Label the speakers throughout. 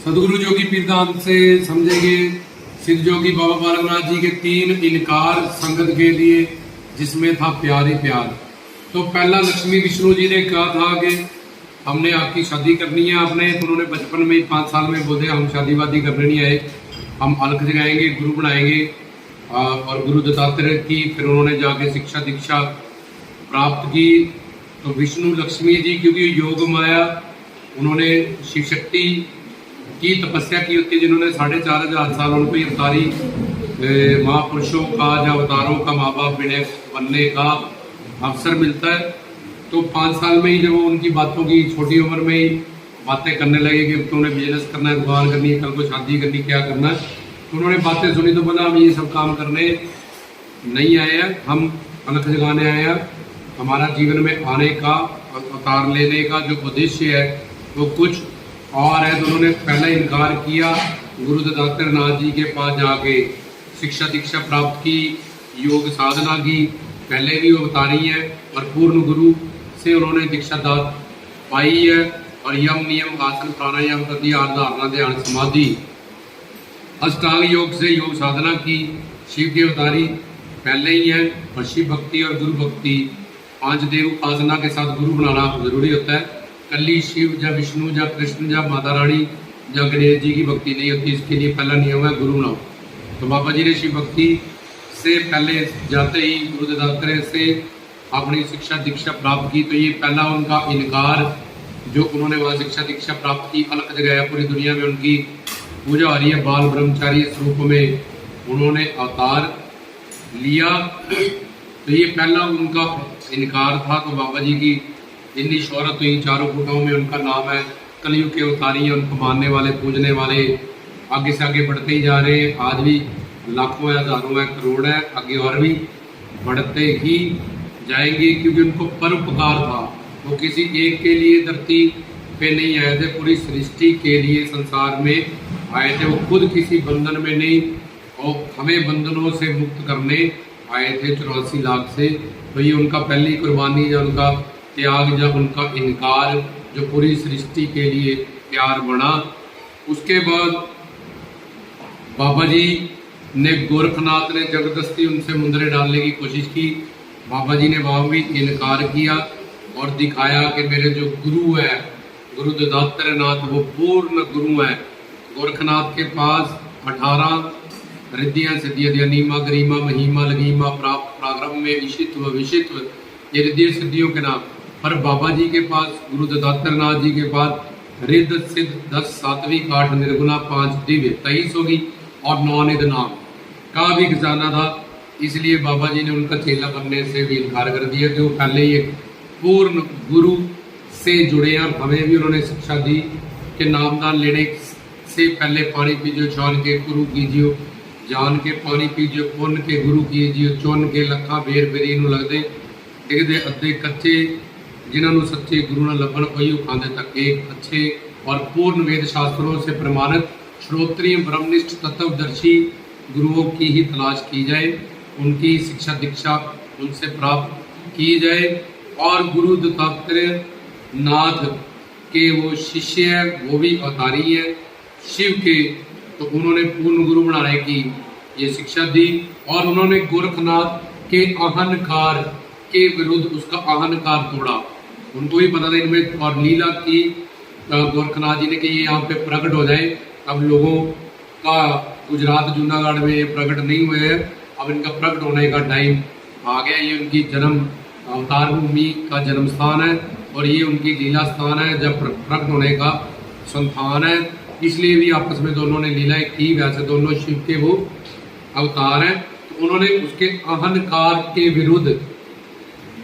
Speaker 1: सदगुरु जोगी पीरदान से समझेंगे सिद्ध जोगी बाबा बालकनाथ जी के 3 इनकार संगत के लिए, जिसमें था प्यार ही प्यार। तो पहला लक्ष्मी विष्णु जी ने कहा था कि हमने आपकी शादी करनी है आपने, तो उन्होंने बचपन में 5 साल में बोले हम शादी वादी करने नहीं आए, हम अलग जगाएंगे, गुरु बनाएंगे और गुरु दत्तात्रेय की फिर उन्होंने जाके शिक्षा दीक्षा प्राप्त की। तो विष्णु लक्ष्मी जी क्योंकि योग माया, उन्होंने शिव शक्ति की तपस्या की होती है, जिन्होंने 4500 साल उनको अवतारी महापुरुषों का या अवतारों का माँ बाप बनने का अवसर मिलता है। तो 5 साल में ही जब वो उनकी बातों की छोटी उम्र में ही बातें करने लगे कि तो उन्हें बिजनेस करना है, दुकान करनी है, कल को शादी करनी, क्या करना है, तो उन्होंने बातें सुनी तो बोला हम ये सब काम करने नहीं आए हैं, हम अलग जगाने आए हैं। हमारा जीवन में आने का अवतार लेने का जो उद्देश्य है वो कुछ और है। तो उन्होंने पहला इनकार किया, गुरु दत्तात्रेय नाथ जी के पास जाके शिक्षा दीक्षा प्राप्त की, योग साधना की, पहले भी वो अवतारी है और पूर्ण गुरु से उन्होंने दीक्षा दात पाई है। और यम नियम आसन प्राणायाम प्रत्याहार धारणा ध्यान समाधि अष्टांग योग से योग साधना की। शिव के अवतारी पहले ही है और शिव भक्ति और गुरु भक्ति 5 देव उपासना के साथ गुरु बनाना जरूरी होता है। कली शिव या विष्णु या कृष्ण या माता रानी या गणेश जी की भक्ति नहीं होती, इसके लिए पहला नियम है गुरु बनाओ। तो बाबा जी ने शिव भक्ति से पहले जाते ही गुरु दत्तात्रेय से अपनी शिक्षा दीक्षा प्राप्त की। तो ये पहला उनका इनकार जो उन्होंने वहाँ शिक्षा दीक्षा प्राप्त की, अलग जगह पूरी दुनिया में उनकी पूजा हो रही है, बाल ब्रह्मचारी स्वरूप में उन्होंने अवतार लिया। तो ये पहला उनका इनकार था। तो बाबा जी की इतनी शोहरत हुई, चारों फुटों में उनका नाम है, कलयुग के अवतारी हैं, उनको मानने वाले पूजने वाले आगे से आगे बढ़ते ही जा रहे हैं। आज भी लाखों है, हजारों है, करोड़ है, आगे और भी बढ़ते ही जाएंगे क्योंकि उनको परोपकार था। वो किसी एक के लिए धरती पे नहीं आए थे, पूरी सृष्टि के लिए संसार में आए थे। वो खुद किसी बंधन में नहीं और हमें बंधनों से मुक्त करने आए थे 84 लाख से। तो ये उनका पहली कुर्बानी या उनका त्याग या उनका इनकार जो पूरी सृष्टि के लिए प्यार बना। उसके बाद बाबा जी ने गोरखनाथ ने जबरदस्ती उनसे मुंदरे डालने की कोशिश की। बाबा जी ने वहाँ भी इनकार किया और दिखाया कि मेरे जो गुरु है गुरु दत्तात्रेय नाथ वो पूर्ण गुरु है। गोरखनाथ के पास 18 रिद्धियां सिद्धियां नीमा गरिमा महिमा लगीमा प्राप्त प्राग्रम में विशित्व विशित्व ये रिद्धि सिद्धियों के नाम। पर बाबा जी के पास गुरु दत्तात्रेय नाथ जी के पास रिद्ध सिद्ध 10 सात्विक 8 निर्गुणा 5 दिव्य 23 होगी और 9 निध नाम का भी खजाना था। इसलिए बाबा जी ने उनका चेला बनने से भी इनकार कर दिया कि वो पहले ही एक पूर्ण गुरु से जुड़े हैं। हमें भी उन्होंने शिक्षा दी कि नामदान लेने से पहले पानी पीजियो छान के गुरु कीजियो, जान के पानी पीजियो पुन के गुरु कीजियो, चुन के लखा बेर बेरी नूं लगदे डिगदे अद्धे कच्चे, जिन्होंने सच्चे गुरु न लभन वही खांदे तक एक अच्छे और पूर्ण वेद शास्त्रों से प्रमाणित श्रोत्रिय ब्रह्मनिष्ठ तत्वदर्शी गुरुओं की ही तलाश की जाए, उनकी शिक्षा दीक्षा उनसे प्राप्त की जाए। और गुरु दत्तात्रेय नाथ के वो शिष्य है, वो भी अवतारी है शिव के। तो उन्होंने पूर्ण गुरु बनाने की ये शिक्षा दी और उन्होंने गोरखनाथ के अहंकार के विरुद्ध उसका अहंकार तोड़ा। उनको भी पता था इनमें और लीला की गोरखनाथ जी ने कि ये यहाँ पे प्रकट हो जाए। अब लोगों का गुजरात जूनागढ़ में ये प्रकट नहीं हुए हैं, अब इनका प्रकट होने का टाइम आ गया। ये उनकी जन्म अवतार भूमि का जन्म स्थान है और ये उनकी लीला स्थान है जब प्रकट होने का संस्थान है। इसलिए भी आपस में दोनों ने लीलाएं की। वैसे दोनों शिव के वो अवतार हैं। तो उन्होंने उसके अहंकार के विरुद्ध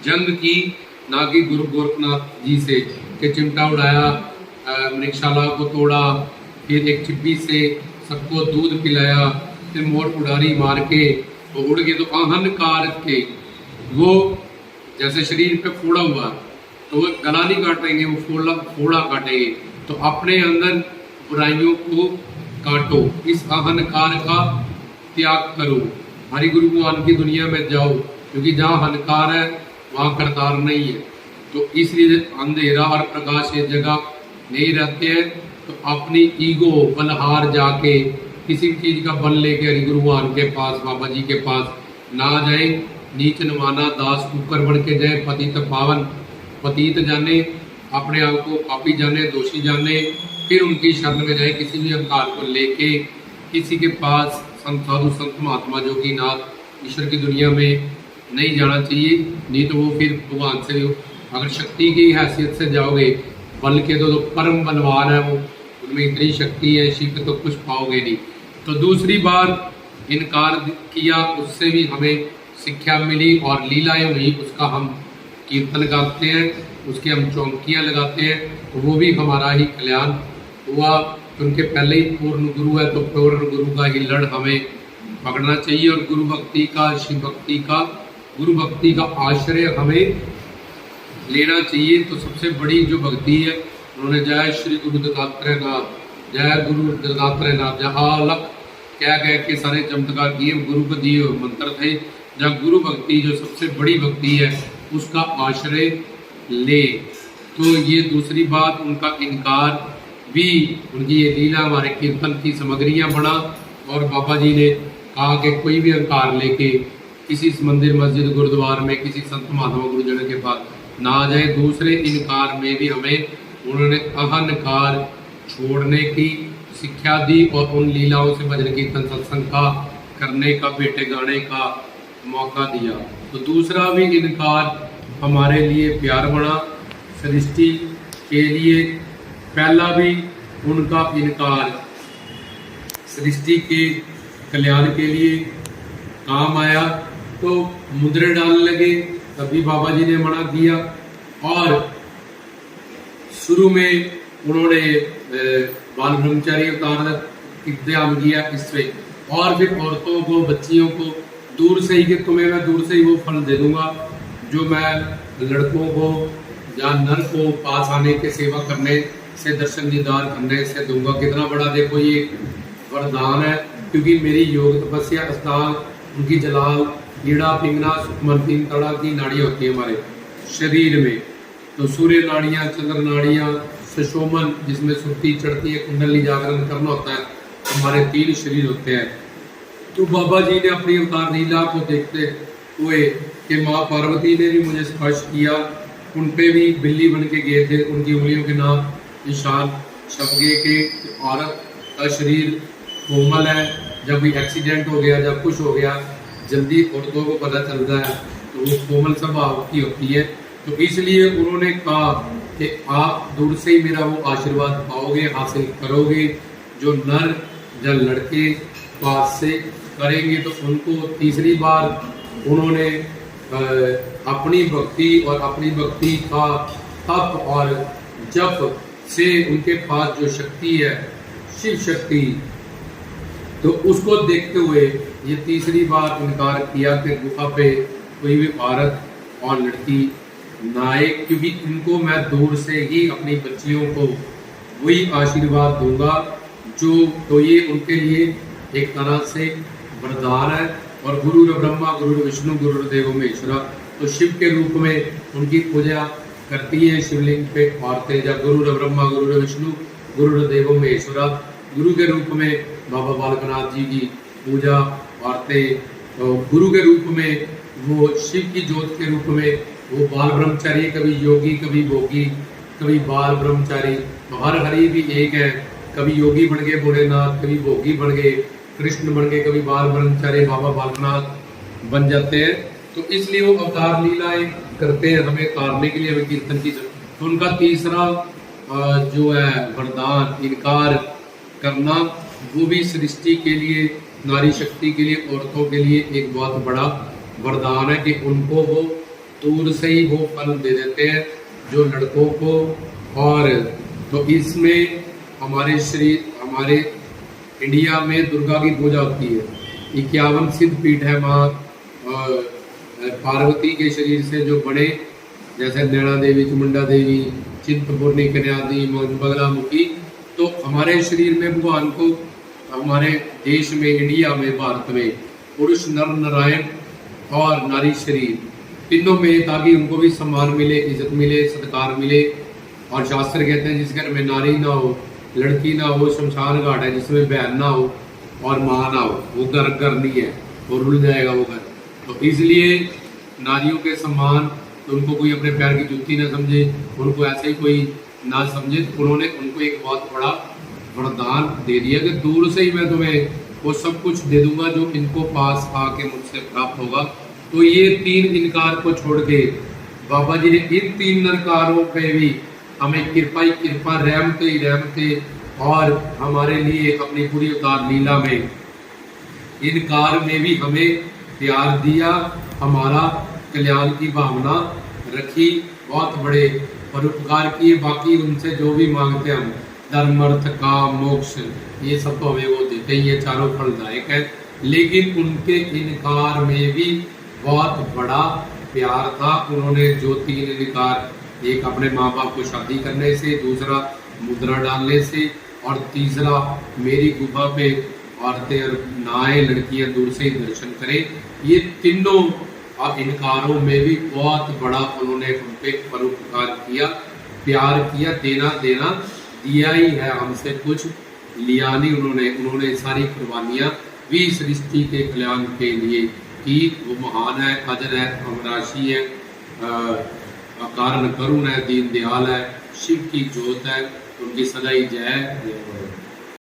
Speaker 1: जंग की, ना कि गुरु गोरखनाथ जी से कि चिमटा उड़ाया, मृगशाला को तोड़ा, फिर एक चिप्पी से सबको दूध पिलाया, फिर मोट उड़ारी मार के वो उड़ गए। तो अहंकार के वो जैसे शरीर पे फोड़ा हुआ तो वो गला नहीं काटेंगे, वो फोड़ा काटेंगे। तो अपने अंदर बुराइयों को काटो, इस अहंकार का त्याग करो, हरि गुरु भगवान की दुनिया में जाओ, क्योंकि जहाँ अहंकार है वहाँ करतार नहीं है। तो इसलिए अंधेरा और प्रकाश ये जगह नहीं रहते हैं। तो अपनी ईगो बलहार जाके किसी भी चीज का बल लेके हरि गुरु भगवान के पास, बाबा जी के पास ना जाए। नीच नवाना दास कुकर बन के जाए, पतित पावन पतित जाने, अपने आप को पापी जाने, दोषी जाने, फिर उनकी शरण में जाए। किसी भी अहंकार को लेके किसी के पास संत साधु संत महात्मा जोगी नाथ ईश्वर की दुनिया में नहीं जाना चाहिए। नहीं तो वो फिर भगवान से अगर शक्ति की हैसियत से जाओगे, बल के तो परम बलवान है वो, उनमें इतनी शक्ति है, शिव तो कुछ पाओगे नहीं। तो दूसरी बार इनकार किया, उससे भी हमें शिक्षा मिली और लीलाएं हुई, उसका हम कीर्तन गाते हैं, उसकी हम चौंकियाँ लगाते हैं, तो वो भी हमारा ही कल्याण हुआ। उनके पहले ही पूर्ण गुरु है, तो पूर्ण गुरु का ही लड़ हमें पकड़ना चाहिए और गुरु भक्ति का, शिव भक्ति का, गुरु भक्ति का आश्रय हमें लेना चाहिए। तो सबसे बड़ी जो भक्ति है, उन्होंने जय श्री गुरु दत्तात्रेय नाथ, जय गुरु दत्तात्रेय नाथ, जहाँ लख क्या कह के सारे चमत्कार किए, गुरु को दिए मंत्र थे। जब गुरु भक्ति जो सबसे बड़ी भक्ति है, उसका आश्रय ले। तो ये दूसरी बात, उनका इनकार भी, उनकी ये लीला हमारे कीर्तन की सामग्रियाँ बना। और बाबा जी ने कहा कि कोई भी अहंकार लेके किसी मंदिर मस्जिद गुरुद्वार में किसी संत महात्मा गुरुजन के पास ना जाए। दूसरे इनकार में भी हमें उन्होंने अहंकार छोड़ने की शिक्षा दी और उन लीलाओं से भजन कीर्तन सत्संग का करने का, बेटे गाने का मौका दिया। तो दूसरा भी इनकार हमारे लिए प्यार बना सृष्टि के लिए। पहला भी उनका इनकार सृष्टि के कल्याण के लिए काम आया। तो मुद्रे डालने लगे, तभी बाबा जी ने मना किया। और शुरू में उन्होंने बाल ब्रह्मचारी अवतार इंतजाम किया इससे, और फिर औरतों को, बच्चियों को दूर से ही, कि तुम्हें मैं दूर से ही वो फल दे दूंगा जो मैं लड़कों को या नर को पास आने के सेवा करने से, दर्शन दीदार करने से दूंगा। कितना बड़ा देखो ये वरदान है, क्योंकि मेरी योग तपस्या स्थान, उनकी जलाल, कीड़ा, पिंगना, सुखमन, 3 तरह की नाड़ियाँ होती है हमारे शरीर में। तो सूर्य नाड़ियाँ, चंद्र नाड़ियाँ, सुषोमन जिसमें सुर्ती चढ़ती है, कुंडली जागरण करना होता है, हमारे 3 शरीर होते हैं। तो बाबा जी ने अपनी अवतार लीला को देखते हुए कि माँ पार्वती ने भी मुझे स्पर्श किया, उन पे भी बिल्ली बन के गए थे, उनकी उंगलियों के नाम निशान छप गए के औरत का शरीर कोमल है। जब भी एक्सीडेंट हो गया, जब कुछ हो गया, जल्दी औरतों को पता चलता है, तो वो कोमल स्वभाव की होती है। तो इसलिए उन्होंने कहा कि आप दूर से ही मेरा वो आशीर्वाद पाओगे, हासिल करोगे, जो नर या लड़के पास से करेंगे। तो उनको तीसरी बार उन्होंने अपनी भक्ति और अपनी भक्ति का तप और जप से उनके पास जो शक्ति है, शिव शक्ति, तो उसको देखते हुए ये तीसरी बार इनकार किया कि गुफा पे कोई भी औरत और लड़की ना आए, क्योंकि इनको मैं दूर से ही अपनी बच्चियों को वही आशीर्वाद दूंगा जो, तो ये उनके लिए एक तरह से वरदान है। और गुरु ब्रह्मा, गुरु विष्णु, गुरुदेव महेश्वरा, तो शिव के रूप में उनकी पूजा करती है शिवलिंग पे औरतें। या गुरु ब्रह्मा, गुरु विष्णु, गुरुदेव महेश्वरा, गुरु के रूप में बाबा बालकनाथ जी की पूजा औरतें, तो गुरु के रूप में वो शिव की ज्योत के रूप में वो बाल ब्रह्मचारी, कभी योगी, कभी भोगी, कभी बाल ब्रह्मचारी। तो हर हरि भी एक है, कभी योगी बन गए भोलेनाथ, कभी भोगी बन गए कृष्ण बन गए, कभी बाल ब्रह्मचारी बाबा बालकनाथ बन जाते हैं। तो इसलिए वो अवतार लीलाएं करते हैं हमें तारने के लिए, हमें कीर्तन की। तो उनका तीसरा जो है वरदान, इनकार करना, वो भी सृष्टि के लिए, नारी शक्ति के लिए, औरतों के लिए एक बहुत बड़ा वरदान है कि उनको वो दूर से ही वो फल दे देते हैं जो लड़कों को। और तो इसमें हमारे हमारे इंडिया में दुर्गा की पूजा होती है। 51 सिद्ध पीठ है माँ पार्वती के शरीर से जो बने, जैसे नैना देवी, चामुंडा देवी, चिंतपूर्णी, कन्यादी, बगलामुखी। तो हमारे शरीर में भगवान को, हमारे देश में, इंडिया में, भारत में पुरुष, नर नारायण और नारी शरीर, तीनों में, ताकि उनको भी सम्मान मिले, इज्जत मिले, सत्कार मिले। और शास्त्र कहते हैं जिस घर में नारी ना हो लड़की ना हो, शमशान घाट है जिसमें बहन ना हो और माँ ना हो, वो घर नहीं है, वो रुल जाएगा वो घर। तो इसलिए नारियों के सम्मान, तो उनको कोई अपने पैर की जुत्ती ना समझे, उनको ऐसे ही कोई ना समझे। तो उन्होंने उनको एक बहुत बड़ा वरदान दे दिया कि दूर से ही मैं तुम्हें वो सब कुछ दे दूंगा जो इनको पास आके मुझसे प्राप्त होगा। तो ये 3 इनकार को छोड़ के बाबा जी ने इन 3 नरकारों पे भी हमें कृपा ही कृपा, रहमते ही रहमते, और हमारे लिए अपनी पूरी अवतार लीला में इनकार में भी हमें प्यार दिया, हमारा कल्याण की भावना रखी, बहुत बड़े परोपकार किए। बाकी उनसे जो भी मांगते हम, धर्म अर्थ काम मोक्ष, ये सब तो हमें वो देते ही, ये चारों फलदायक है। लेकिन उनके इनकार में भी बहुत बड़ा प्यार था। उन्होंने जो 3 इनकार, एक अपने माँ बाप को शादी करने से, दूसरा मुद्रा डालने से, और तीसरा मेरी गुफा पे औरतें और नाएं लड़कियां दूर से ही दर्शन करें, ये तीनों इनकारों में भी बहुत बड़ा उन्होंने हम पे परोपकार किया, प्यार किया। देना देना दिया ही है, हमसे कुछ लिया नहीं उन्होंने सारी कुर्बानियां भी सृष्टि के कल्याण के लिए की। वो महान है, अजर है, अमराशी है, कारण करुण है, दीन दयाल है, शिव की जोत है, उनकी सदा ही जय।